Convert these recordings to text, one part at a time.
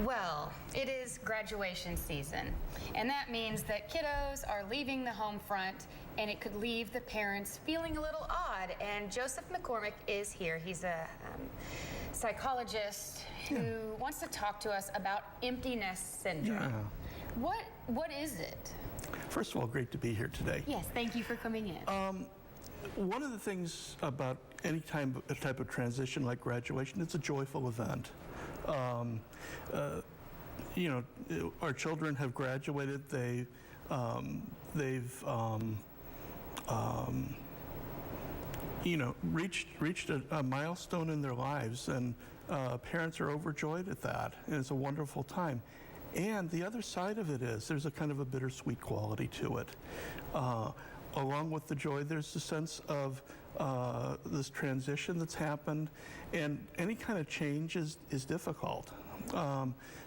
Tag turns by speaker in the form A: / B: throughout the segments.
A: Well, it is graduation season, and that means that kiddos are leaving the home front, and it could leave the parents feeling a little odd. And Joseph McCormick is here. He's a psychologist who wants to talk to us about empty nest syndrome. What is it?
B: First of all, great to be here today.
A: Yes, thank you for coming in.
B: One of the things about any type of transition like graduation, it's a joyful event. You know, our children have graduated. They've you know, reached a milestone in their lives, and parents are overjoyed at that. And it's a wonderful time. And the other side of it is there's a kind of a bittersweet quality to it. Along with the joy, there's the sense of this transition that's happened, and any kind of change is difficult.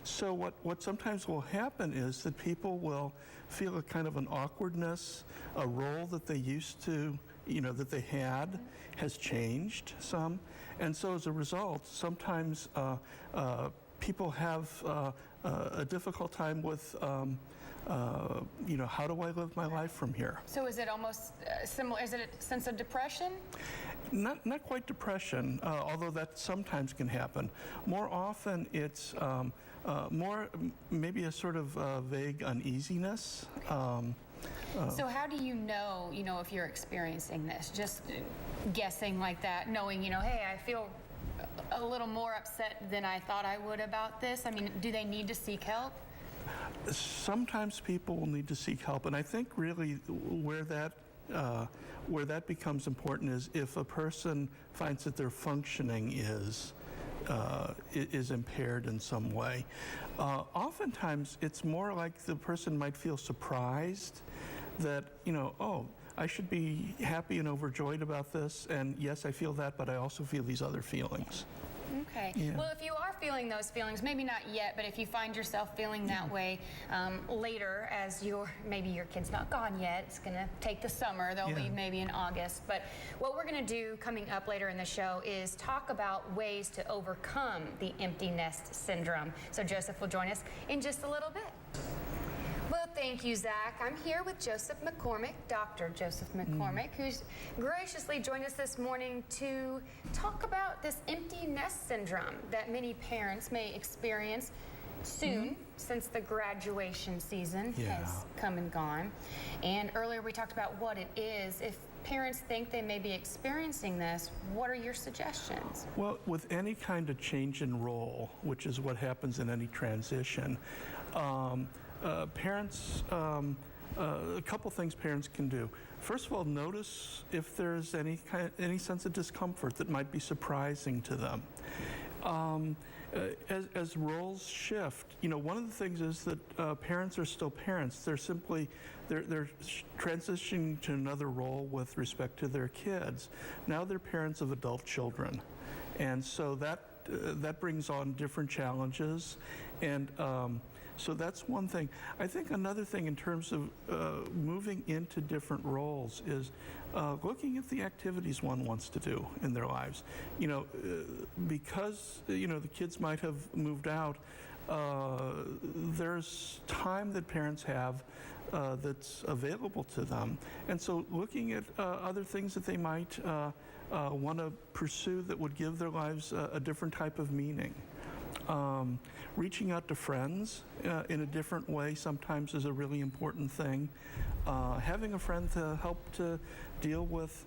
B: So what sometimes will happen is that people will feel a kind of an awkwardness, a role that they used to, you know, that they had has changed some, and so as a result, sometimes people have a difficult time with, you know, how do I live my life from here?
A: So is it almost similar? Is it a sense of depression?
B: Not quite depression, although that sometimes can happen. More often, it's more maybe a sort of vague uneasiness.
A: So how do you know, if you're experiencing this? Just guessing like that, knowing, hey, I feel a little more upset than I thought I would about this. I mean, do they need to seek help?
B: Sometimes people will need to seek help, and I think really where that becomes important is if a person finds that their functioning is impaired in some way. Oftentimes, it's more like the person might feel surprised that, oh, I should be happy and overjoyed about this, and yes, I feel that, but I also feel these other feelings.
A: Okay.
B: Yeah.
A: Well, if you are feeling those feelings, maybe not yet, but if you find yourself feeling that way later, as maybe your kid's not gone yet, it's going to take the summer, they'll leave maybe in August. But what we're going to do coming up later in the show is talk about ways to overcome the empty nest syndrome. So Joseph will join us in just a little bit. Well, thank you, Zach. I'm here with Joseph McCormick, Dr. Joseph McCormick, who's graciously joined us this morning to talk about this empty nest syndrome that many parents may experience soon, since the graduation season has come and gone. And earlier we talked about what it is. If parents think they may be experiencing this, what are your suggestions?
B: Well, with any kind of change in role, which is what happens in any transition, parents, a couple things parents can do. First of all, notice if there's any sense of discomfort that might be surprising to them. As roles shift, one of the things is that parents are still parents. They're transitioning to another role with respect to their kids. Now they're parents of adult children, and so that brings on different challenges, and so that's one thing. I think another thing in terms of moving into different roles is looking at the activities one wants to do in their lives. Because the kids might have moved out, there's time that parents have that's available to them. And so looking at other things that they might want to pursue that would give their lives a different type of meaning. Reaching out to friends in a different way sometimes is a really important thing. Having a friend to help to deal with,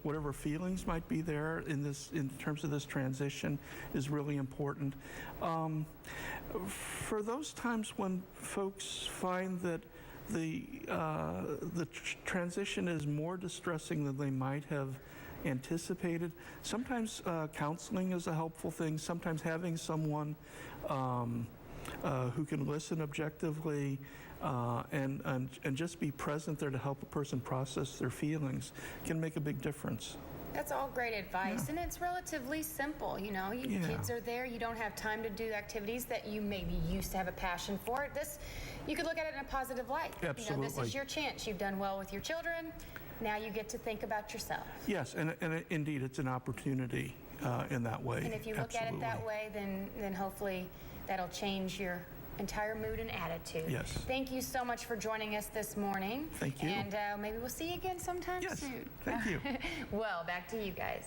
B: whatever feelings might be there in terms of this transition is really important. For those times when folks find that the transition is more distressing than they might have anticipated, sometimes counseling is a helpful thing. Sometimes having someone who can listen objectively and just be present there to help a person process their feelings can make a big difference.
A: That's all great advice, and it's relatively simple. Kids are there. You don't have time to do activities that you maybe used to have a passion for. You could look at it in a positive light.
B: Absolutely.
A: This is your chance. You've done well with your children. Now you get to think about yourself.
B: Yes, and indeed, it's an opportunity in that way.
A: And if you look at it that way, then hopefully that'll change your entire mood and attitude.
B: Yes.
A: Thank you so much for joining us this morning.
B: Thank you.
A: And maybe we'll see you again sometime
B: Yes.
A: soon.
B: Thank you.
A: Well, back to you guys.